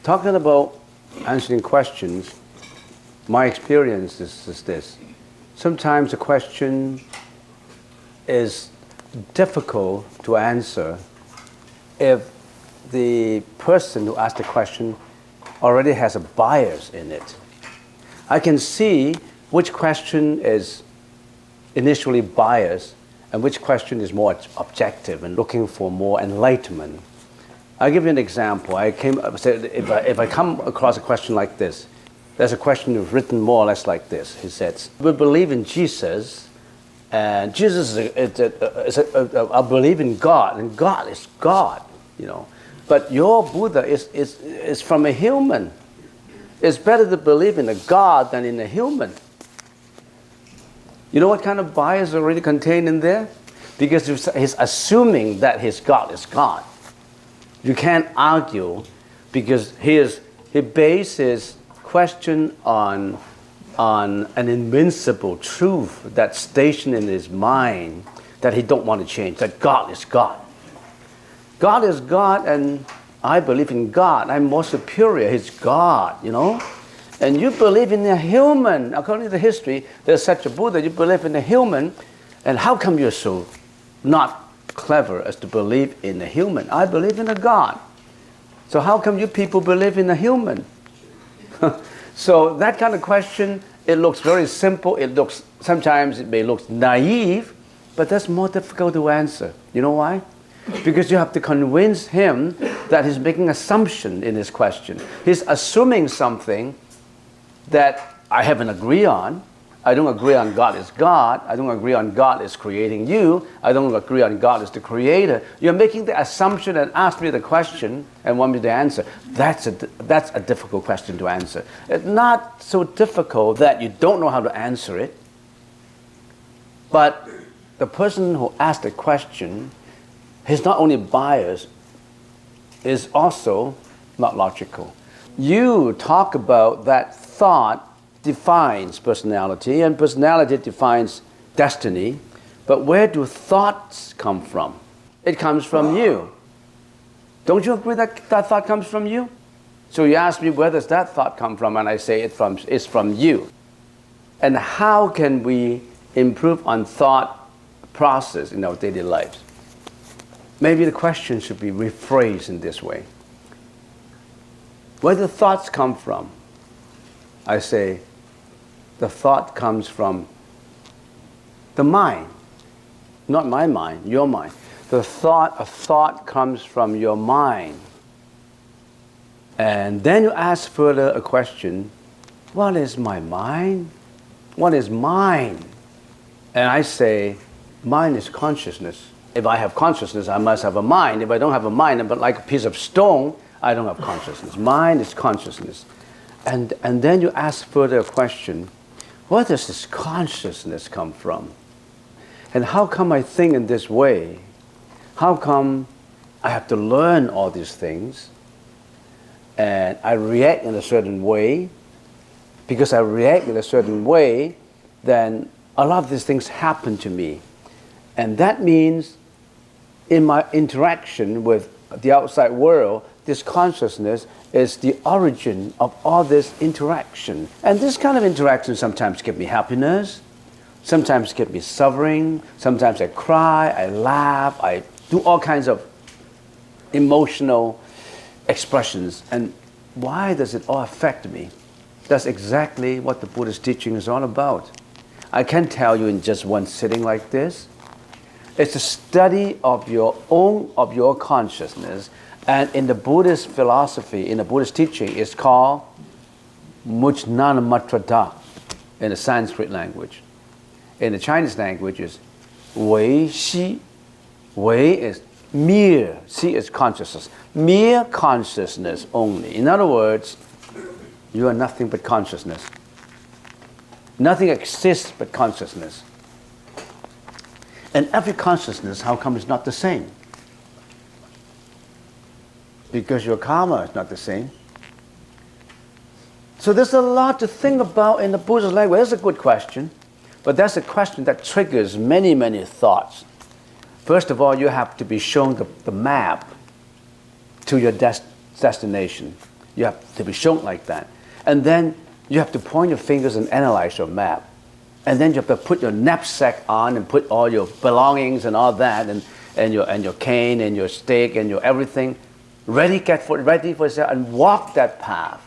Talking about answering questions, my experience is this. Sometimes a question is difficult to answer if the person who asked the question already has a bias in it. I can see which question is initially biased and which question is more objective and looking for more enlightenment. I'll give you an example. If I come across a question like this, there's a question written more or less like this. He says, we believe in Jesus, and Jesus I believe in God, and God is God, you know. But your Buddha is from a human. It's better to believe in a God than in a human. You know what kind of bias already contained in there? Because he's assuming that his God is God. You can't argue because he bases question on an invincible truth that's stationed in his mind that he don't want to change, that God is God. God is God, and I believe in God. I'm more superior. He's God, you know. And you believe in a human. According to the history, there's such a Buddha. You believe in a human, and how come you're so not clever as to believe in a human? I believe in a God. So how come you people believe in a human? So that kind of question, it looks very simple. Sometimes it may look naive, but that's more difficult to answer. You know why? Because you have to convince him that he's making assumption in his question. He's assuming something that I haven't agreed on. I don't agree on God is God. I don't agree on God is creating you. I don't agree on God is the creator. You're making the assumption and ask me the question and want me to answer. That's a difficult question to answer. It's not so difficult that you don't know how to answer it, but the person who asked the question, he's not only biased, is also not logical. You talk about that thought defines personality, and personality defines destiny. But where do thoughts come from? It comes from you. Don't you agree that that thought comes from you? So you ask me, where does that thought come from? And I say it's from you. And how can we improve on thought process in our daily lives? Maybe the question should be rephrased in this way. Where do thoughts come from? I say, the thought comes from the mind. Not my mind, your mind. A thought comes from your mind. And then you ask further a question, what is my mind? What is mind? And I say, mind is consciousness. If I have consciousness, I must have a mind. If I don't have a mind, I'm like a piece of stone, I don't have consciousness. Mind is consciousness. And then you ask further a question, where does this consciousness come from? And how come I think in this way? How come I have to learn all these things? And I react in a certain way. Because I react in a certain way, then a lot of these things happen to me. And that means in my interaction with the outside world, this consciousness is the origin of all this interaction. And this kind of interaction sometimes gives me happiness, sometimes gives me suffering, sometimes I cry, I laugh, I do all kinds of emotional expressions. And why does it all affect me? That's exactly what the Buddhist teaching is all about. I can't tell you in just one sitting like this. It's a study of your consciousness. And in the Buddhist philosophy, in the Buddhist teaching, it's called Mujnanamatrada in the Sanskrit language. In the Chinese language, it's Wei Xi. Wei is mere, Xi is consciousness. Mere consciousness only. In other words, you are nothing but consciousness. Nothing exists but consciousness. And every consciousness, how come it's not the same? Because your karma is not the same. So there's a lot to think about in the Buddha's language. That's a good question. But that's a question that triggers many, many thoughts. First of all, you have to be shown the map to your destination. You have to be shown like that. And then you have to point your fingers and analyze your map. And then you have to put your knapsack on and put all your belongings and all that, and your cane and your stick and your everything ready for yourself, and walk that path.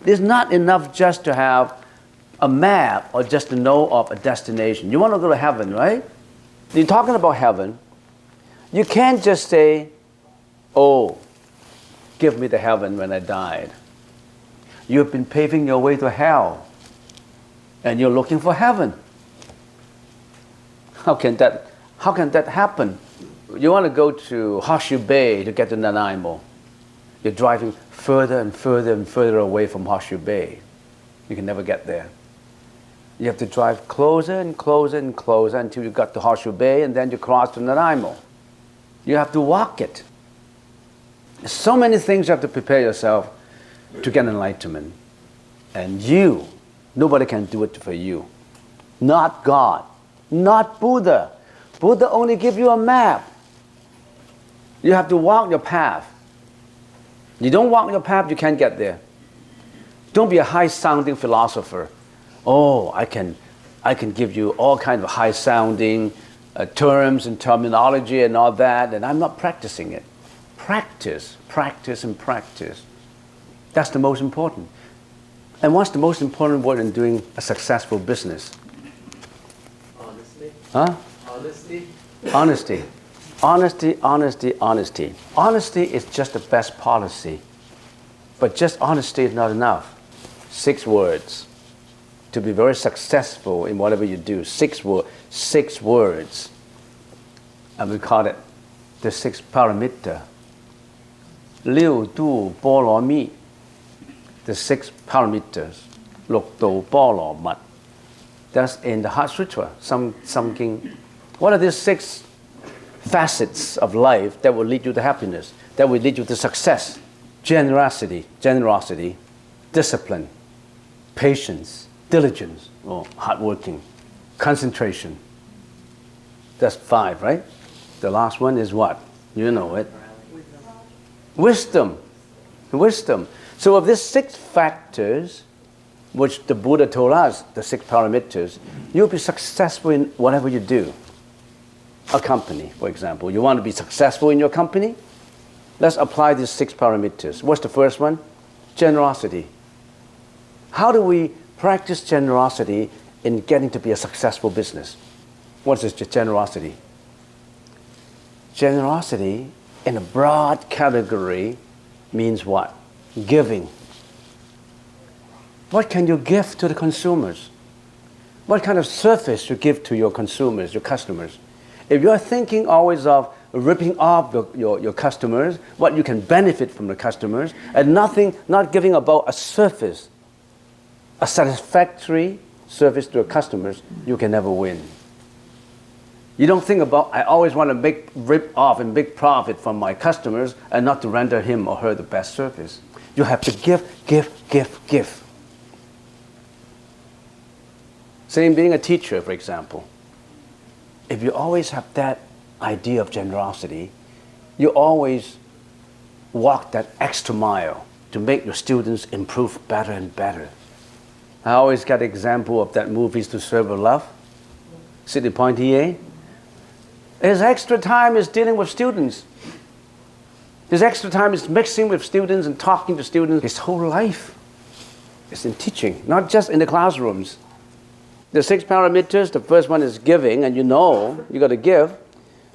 It's not enough just to have a map or just to know of a destination. You want to go to heaven, right? You're talking about heaven. You can't just say, oh, give me the heaven when I died. You've been paving your way to hell, and you're looking for heaven. How can that happen? You want to go to Horseshoe Bay to get to Nanaimo. You're driving further and further and further away from Horseshoe Bay. You can never get there. You have to drive closer and closer and closer until you got to Horseshoe Bay, and then you cross to Nanaimo. You have to walk it. There's so many things you have to prepare yourself to get enlightenment. And nobody can do it for you. Not God, not Buddha. Buddha only gives you a map. You have to walk your path. You don't walk your path, you can't get there. Don't be a high-sounding philosopher. Oh, I can give you all kinds of high-sounding terms and terminology and all that, and I'm not practicing it. Practice, practice, and practice. That's the most important. And what's the most important word in doing a successful business? Honesty. Huh? Honesty. Honesty. Honesty, honesty, honesty. Honesty is just the best policy. But just honesty is not enough. 6 words. To be very successful in whatever you do. 6 words. And we call it the 6 paramita. 六度波罗蜜. The 6 paramitas. 六度波罗蜜. That's in the Heart Sutra, something. What are these 6 facets of life that will lead you to happiness, that will lead you to success? Generosity, discipline, patience, diligence, or hardworking, concentration. That's 5, right? The last one is what? You know it. Wisdom. So of these 6 factors, which the Buddha told us, the 6 paramitas, you'll be successful in whatever you do. A company, for example. You want to be successful in your company? Let's apply these 6 paramitas. What's the first one? Generosity. How do we practice generosity in getting to be a successful business? What is generosity? Generosity, in a broad category, means what? Giving. What can you give to the consumers? What kind of service you give to your consumers, your customers? If you're thinking always of ripping off your customers, what you can benefit from the customers, and not giving about a service, a satisfactory service to your customers, you can never win. You don't think about, I always want to rip off and make profit from my customers and not to render him or her the best service. You have to give. Same being a teacher, for example. If you always have that idea of generosity, you always walk that extra mile to make your students improve better and better. I always get an example of that movies To Serve with Love. Sidney Poitier. His extra time is dealing with students. His extra time is mixing with students and talking to students. His whole life is in teaching, not just in the classrooms. The 6 paramitas, the first one is giving, and you got to give.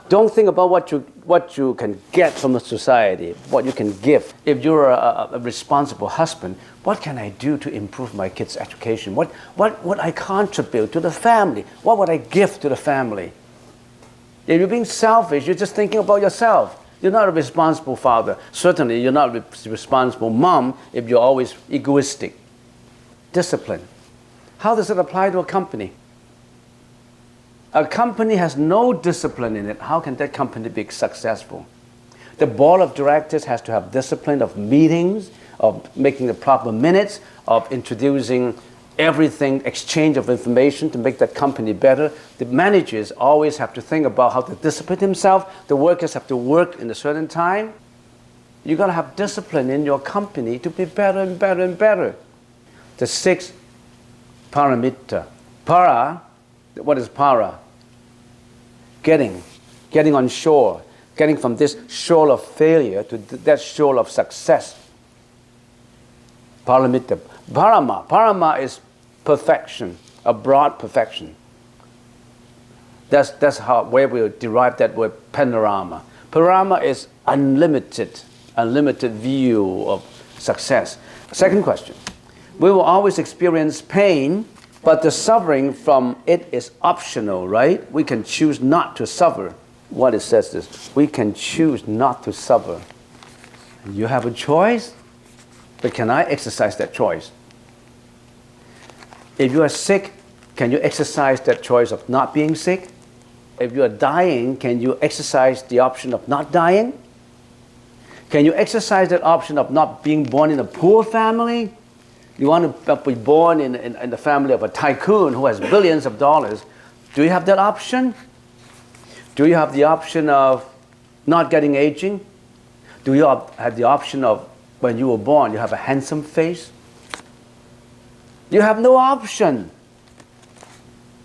Don't think about what you can get from the society, what you can give. If you're a responsible husband, what can I do to improve my kids' education? What would I contribute to the family? What would I give to the family? If you're being selfish, you're just thinking about yourself. You're not a responsible father. Certainly, you're not a responsible mom if you're always egoistic. Discipline. How does it apply to a company? A company has no discipline in it. How can that company be successful? The board of directors has to have discipline of meetings, of making the proper minutes, of introducing everything, exchange of information to make that company better. The managers always have to think about how to discipline himself. The workers have to work in a certain time. You've got to have discipline in your company to be better and better and better. The 6 paramita. Para, what is para? Getting on shore. Getting from this shore of failure to that shore of success. Paramita. Parama is perfection, a broad perfection. That's how where we derive that word panorama. Panorama is unlimited view of success. Second question. We will always experience pain, but the suffering from it is optional, right? We can choose not to suffer. What it says is, we can choose not to suffer. You have a choice, but can I exercise that choice? If you are sick, can you exercise that choice of not being sick? If you are dying, can you exercise the option of not dying? Can you exercise that option of not being born in a poor family? You want to be born in the family of a tycoon who has billions of dollars. Do you have that option? Do you have the option of not getting aging? Do you have the option of when you were born, you have a handsome face? You have no option.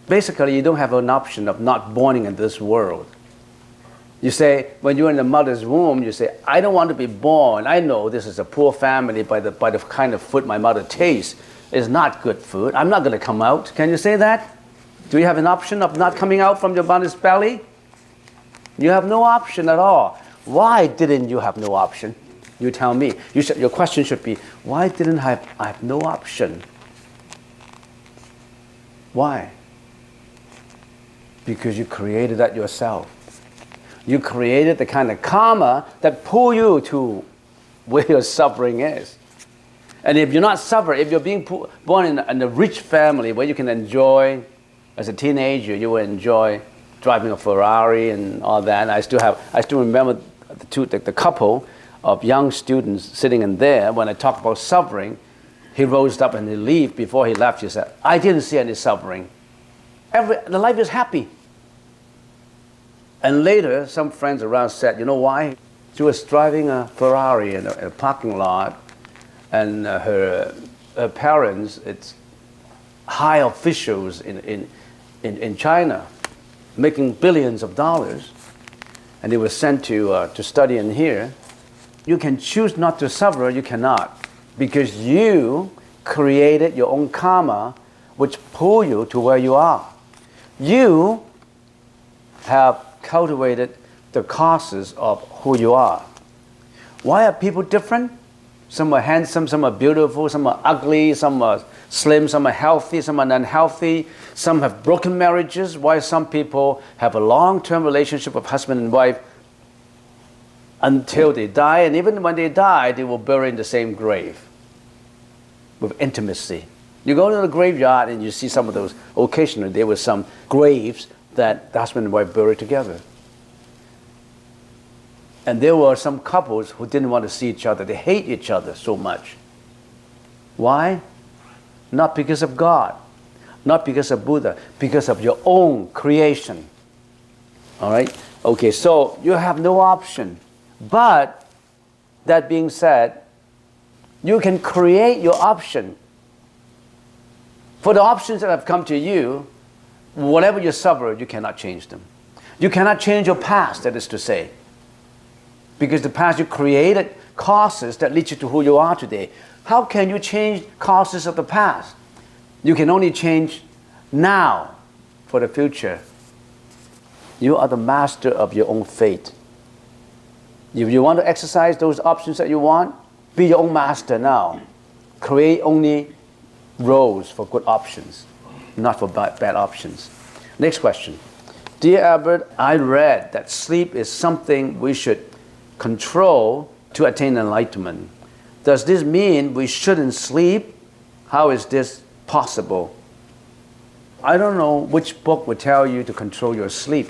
Basically, you don't have an option of not born in this world. You say, when you're in the mother's womb, you say, I don't want to be born. I know this is a poor family by the kind of food my mother tastes. It's not good food. I'm not going to come out. Can you say that? Do you have an option of not coming out from your mother's belly? You have no option at all. Why didn't you have no option? You tell me. Your question should be, why didn't I have no option? Why? Because you created that yourself. You created the kind of karma that pull you to where your suffering is. And if you're not suffering, if you're being born in a rich family where you can enjoy, as a teenager, you will enjoy driving a Ferrari and all that. I still remember the couple of young students sitting in there. When I talked about suffering, he rose up and he left. Before he left, he said, I didn't see any suffering. The life is happy. And later, some friends around said, you know why? She was driving a Ferrari in a parking lot, and her parents, it's high officials in China, making billions of dollars, and they were sent to study in here. You can choose not to suffer, you cannot, because you created your own karma which pull you to where you are. You have cultivated the causes of who you are. Why are people different? Some are handsome, some are beautiful, some are ugly, some are slim, some are healthy, some are unhealthy, some have broken marriages. Why some people have a long-term relationship with husband and wife until they die, and even when they die, they will bury in the same grave with intimacy. You go to the graveyard and you see some of those, occasionally there were some graves that the husband and wife buried together. And there were some couples who didn't want to see each other. They hate each other so much. Why? Not because of God, not because of Buddha, because of your own creation. All right? Okay, so you have no option. But that being said, you can create your option. For the options that have come to you, whatever you suffer, you cannot change them. You cannot change your past, that is to say. Because the past you created causes that lead you to who you are today. How can you change causes of the past? You can only change now for the future. You are the master of your own fate. If you want to exercise those options that you want, be your own master now. Create only roles for good options, not for bad options. Next question. Dear Albert, I read that sleep is something we should control to attain enlightenment. Does this mean we shouldn't sleep? How is this possible? I don't know which book will tell you to control your sleep.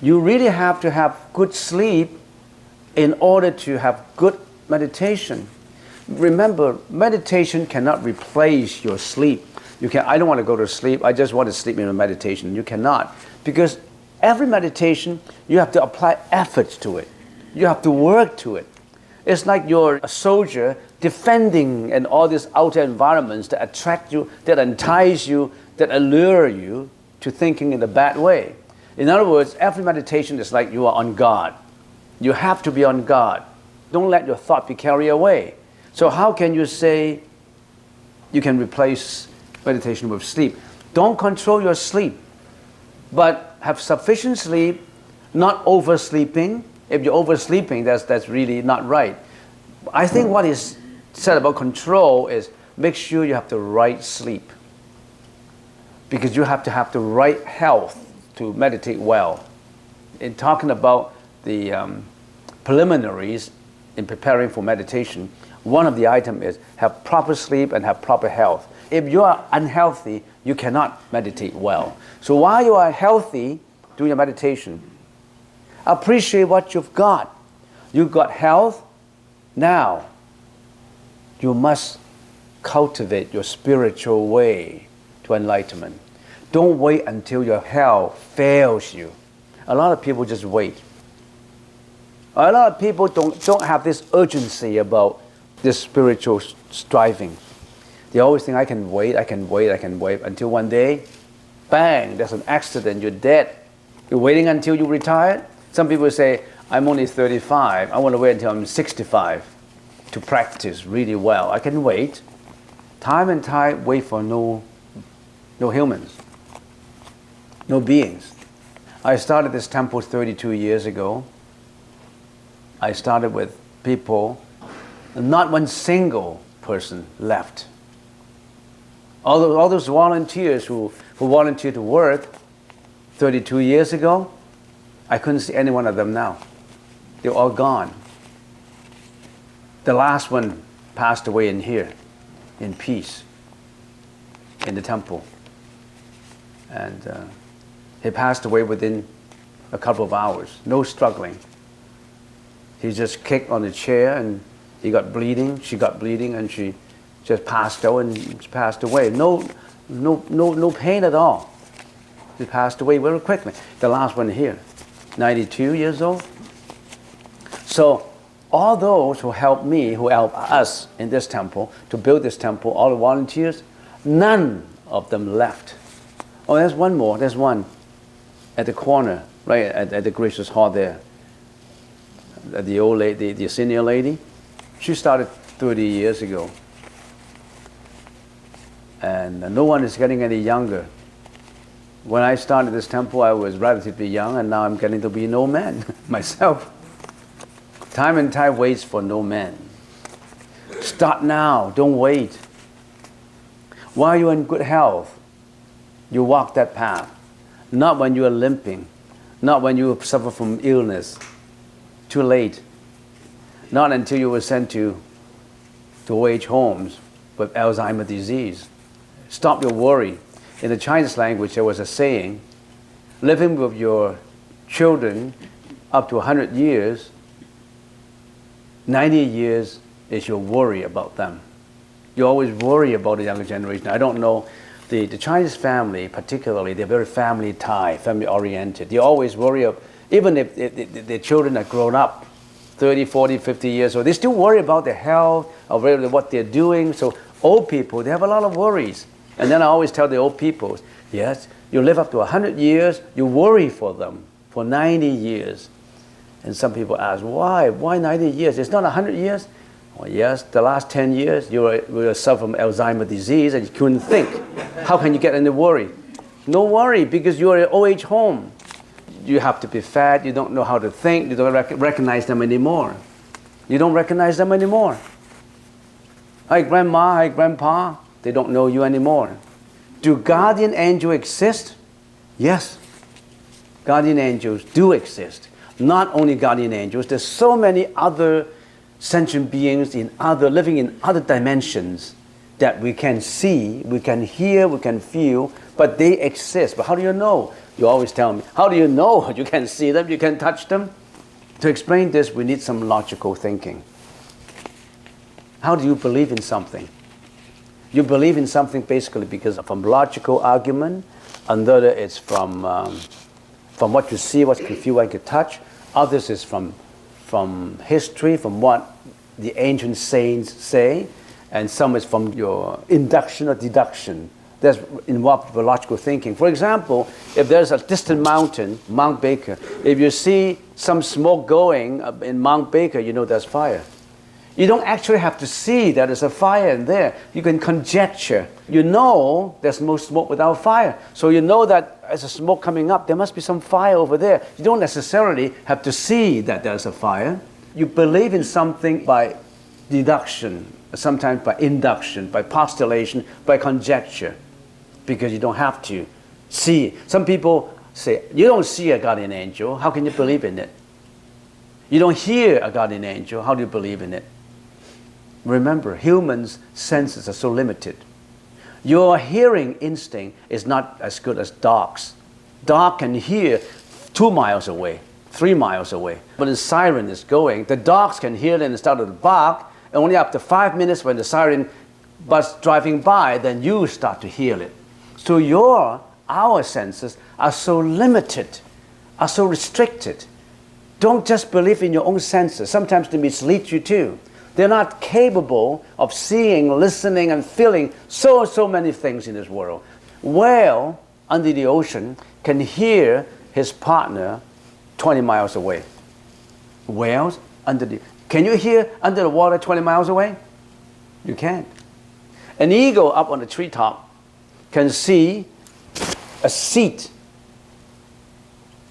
You really have to have good sleep in order to have good meditation. Remember, meditation cannot replace your sleep. I don't want to go to sleep. I just want to sleep in a meditation. You cannot. Because every meditation, you have to apply efforts to it. You have to work to it. It's like you're a soldier defending in all these outer environments that attract you, that entice you, that allure you to thinking in a bad way. In other words, every meditation is like you are on guard. You have to be on guard. Don't let your thought be carried away. So how can you say you can replace meditation with sleep? Don't control your sleep, but have sufficient sleep, not oversleeping. If you're oversleeping, that's really not right. I think what is said about control is make sure you have the right sleep, because you have to have the right health to meditate well. In talking about the preliminaries in preparing for meditation, one of the items is have proper sleep and have proper health. If you are unhealthy, you cannot meditate well. So while you are healthy doing your meditation, appreciate what you've got. You've got health. Now, you must cultivate your spiritual way to enlightenment. Don't wait until your health fails you. A lot of people just wait. A lot of people don't have this urgency about this spiritual striving. They always think, I can wait until one day, bang, there's an accident, you're dead. You're waiting until you retire. Some people say, I'm only 35, I want to wait until I'm 65 to practice really well. I can wait. Time and tide wait for no humans, no beings. I started this temple 32 years ago. I started with people, not one single person left. All those volunteers who volunteered to work 32 years ago, I couldn't see any one of them now. They're all gone. The last one passed away in here, in peace, in the temple. And he passed away within a couple of hours, no struggling. He just kicked on the chair and he got bleeding, she got bleeding, and she just passed out and passed away. No pain at all. She passed away very quickly. The last one here, 92 years old. So all those who helped me, who helped us in this temple, to build this temple, all the volunteers, none of them left. Oh, there's one more. There's one at the corner, right at the gracious hall there. The old lady, the senior lady, she started 30 years ago. And no one is getting any younger. When I started this temple, I was relatively young, and now I'm getting to be no man myself. Time and tide waits for no man. Start now, don't wait. While you're in good health, you walk that path. Not when you are limping, not when you suffer from illness. Too late. Not until you were sent to old-age homes with Alzheimer's disease. Stop your worry. In the Chinese language, there was a saying, living with your children up to 100 years, 90 years is your worry about them. You always worry about the younger generation. I don't know, the Chinese family particularly, they're very family tie, family oriented. They always worry of, even if their children are grown up, 30, 40, 50 years old, they still worry about their health, or what they're doing. So old people, they have a lot of worries. And then I always tell the old people, yes, you live up to 100 years, you worry for them for 90 years. And some people ask, why? Why 90 years? It's not 100 years? Well, yes, the last 10 years you were suffering from Alzheimer's disease and you couldn't think. How can you get any worry? No worry, because you're at old age home. You have to be fat, you don't know how to think, you don't recognize them anymore. You don't recognize them anymore. Hi grandma, hi grandpa, they don't know you anymore. Do guardian angels exist? Yes. Guardian angels do exist. Not only guardian angels, there's so many other sentient beings living in other dimensions that we can see, we can hear, we can feel, but they exist. But how do you know? You always tell me, how do you know? You can see them, you can touch them. To explain this, we need some logical thinking. How do you believe in something? You believe in something basically because from logical argument, another is from what you see, what you can feel, what you can touch. Others is from history, from what the ancient saints say, and some is from your induction or deduction. That's involved with logical thinking. For example, if there's a distant mountain, Mount Baker, if you see some smoke going in Mount Baker, you know there's fire. You don't actually have to see that there's a fire in there. You can conjecture. You know there's no smoke without fire. So you know that as a smoke coming up, there must be some fire over there. You don't necessarily have to see that there's a fire. You believe in something by deduction, sometimes by induction, by postulation, by conjecture, because you don't have to see. Some people say, you don't see a guardian angel, how can you believe in it? You don't hear a guardian angel, how do you believe in it? Remember, humans' senses are so limited. Your hearing instinct is not as good as dogs. Dog can hear 2 miles away, 3 miles away. When the siren is going, the dogs can hear it and start to bark, and only after 5 minutes when the siren bus driving by, then you start to hear it. So our senses are so limited, are so restricted. Don't just believe in your own senses. Sometimes they mislead you too. They're not capable of seeing, listening, and feeling so many things in this world. Whale under the ocean can hear his partner 20 miles away. Whales can you hear under the water 20 miles away? You can't. An eagle up on the treetop can see a seat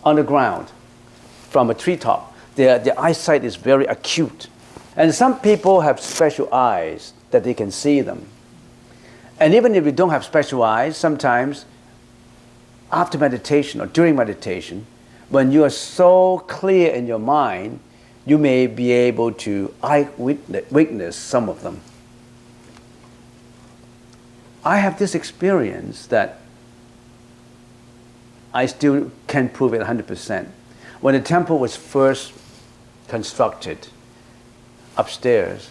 on the ground from a treetop. Their eyesight is very acute. And some people have special eyes that they can see them. And even if you don't have special eyes, sometimes after meditation or during meditation, when you are so clear in your mind, you may be able to witness some of them. I have this experience that I still can't prove it 100%. When the temple was first constructed, upstairs,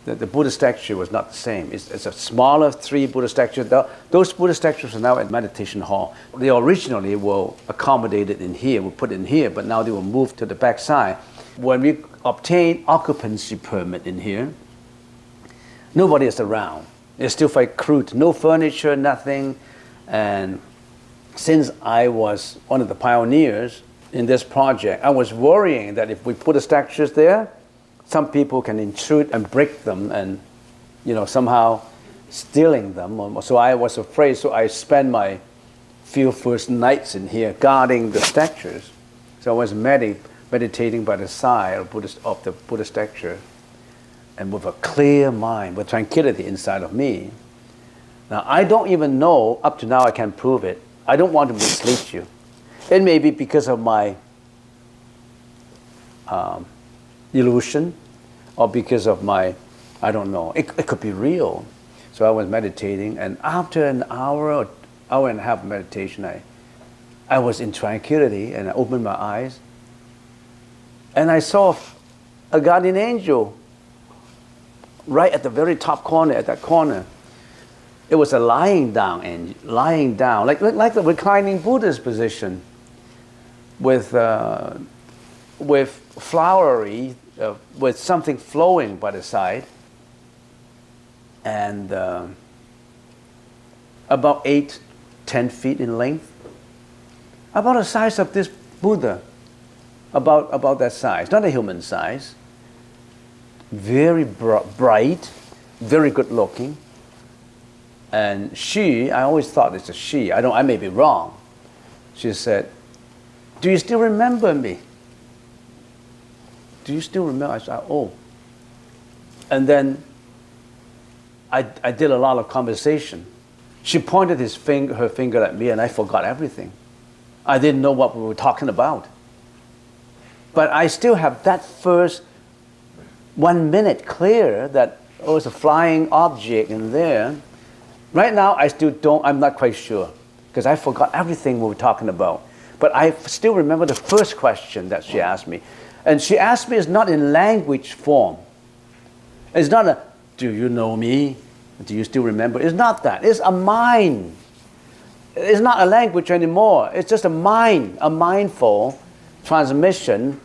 the Buddha statue was not the same. It's a smaller 3 Buddha statues. Those Buddha statues are now at meditation hall. They originally were accommodated in here, were put in here, but now they were moved to the back side. When we obtained occupancy permit in here, nobody is around. It's still very crude, no furniture, nothing. And since I was one of the pioneers in this project, I was worrying that if we put the statues there, some people can intrude and break them and, somehow stealing them. So I was afraid, so I spent my few first nights in here guarding the statues. So I was meditating by the side of the Buddha statue, and with a clear mind, with tranquility inside of me. Now, I don't even know, up to now I can't prove it. I don't want to mislead you. It may be because of my illusion, or because of my, I don't know, it could be real. So I was meditating, and after an hour or hour and a half of meditation, I was in tranquility, and I opened my eyes, and I saw a guardian angel right at the very top corner, at that corner. It was a lying down, like the reclining Buddha's position, with flowery, with something flowing by the side, and about 8-10 feet in length, about the size of this Buddha, about that size, not a human size, very bright, very good looking. And she, I always thought it's a she, I may be wrong. She said, "Do you still remember me? Do you still remember?" I said, "Oh." And then I did a lot of conversation. She pointed her finger at me, and I forgot everything. I didn't know what we were talking about. But I still have that first 1 minute clear that oh, it's a flying object in there. Right now, I'm not quite sure, because I forgot everything we were talking about. But I still remember the first question that she asked me. And she asked me, it's not in language form. It's not a, do you know me? Do you still remember? It's not that. It's a mind. It's not a language anymore. It's just a mind, a mindful transmission.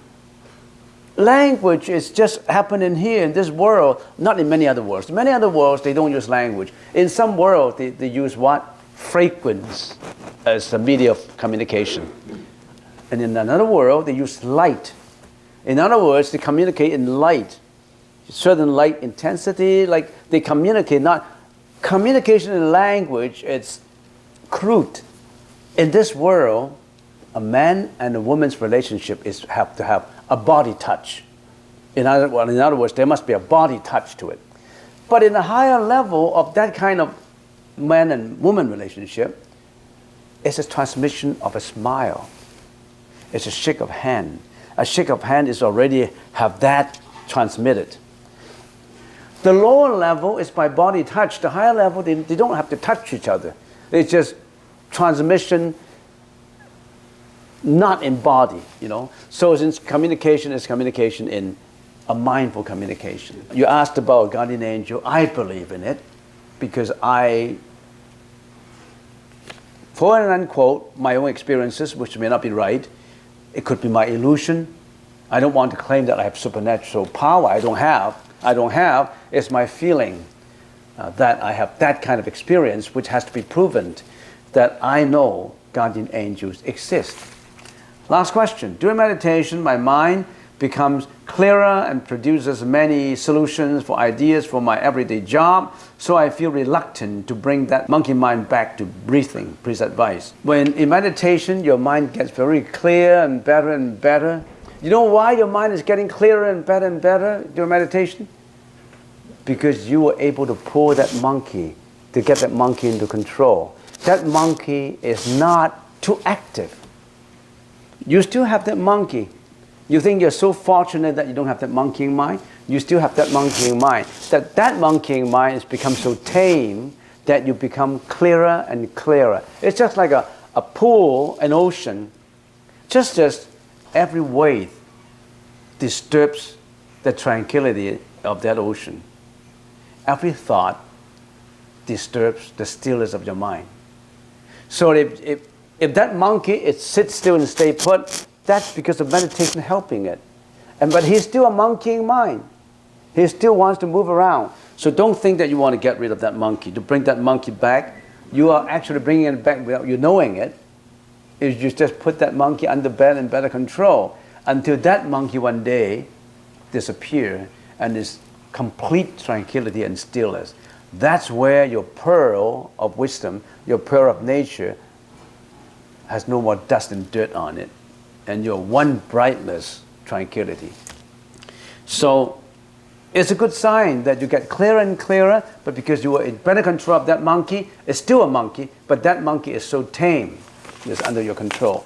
Language is just happening here in this world, not in many other worlds. In many other worlds, they don't use language. In some worlds, they use what? Frequency as a media of communication. And in another world, they use light. In other words, they communicate in light. Certain light intensity, like they communicate, not communication in language, it's crude. In this world, a man and a woman's relationship have to have a body touch. In other words, there must be a body touch to it. But in a higher level of that kind of man and woman relationship, it's a transmission of a smile. It's a shake of hand. A shake of hand is already have that transmitted. The lower level is by body touch. The higher level, they don't have to touch each other. It's just transmission, not in body, So since communication is communication in a mindful communication. You asked about a guardian angel. I believe in it because quote and unquote, my own experiences, which may not be right. It could be my illusion. I don't want to claim that I have supernatural power. I don't have. It's my feeling that I have that kind of experience, which has to be proven that I know guardian angels exist. Last question. During meditation, my mind becomes clearer and produces many solutions for ideas for my everyday job, so I feel reluctant to bring that monkey mind back to breathing. Please advise. When in meditation, your mind gets very clear and better and better. You know why your mind is getting clearer and better during meditation? Because you were able to pull that monkey, to get that monkey into control. That monkey is not too active. You still have that monkey. You think you're so fortunate that you don't have that monkeying mind? You still have that monkeying mind. That monkeying mind has become so tame that you become clearer and clearer. It's just like a pool, an ocean. Just every wave disturbs the tranquility of that ocean. Every thought disturbs the stillness of your mind. So if that monkey sits still and stay put, that's because of meditation helping it. But he's still a monkeying mind. He still wants to move around. So don't think that you want to get rid of that monkey. To bring that monkey back, you are actually bringing it back without you knowing it. Is you just put that monkey under bed in better control until that monkey one day disappears and is complete tranquility and stillness. That's where your pearl of wisdom, your pearl of nature, has no more dust and dirt on it, and your one brightness, tranquility. So it's a good sign that you get clearer and clearer, but because you are in better control of that monkey, it's still a monkey, but that monkey is so tame, it's under your control.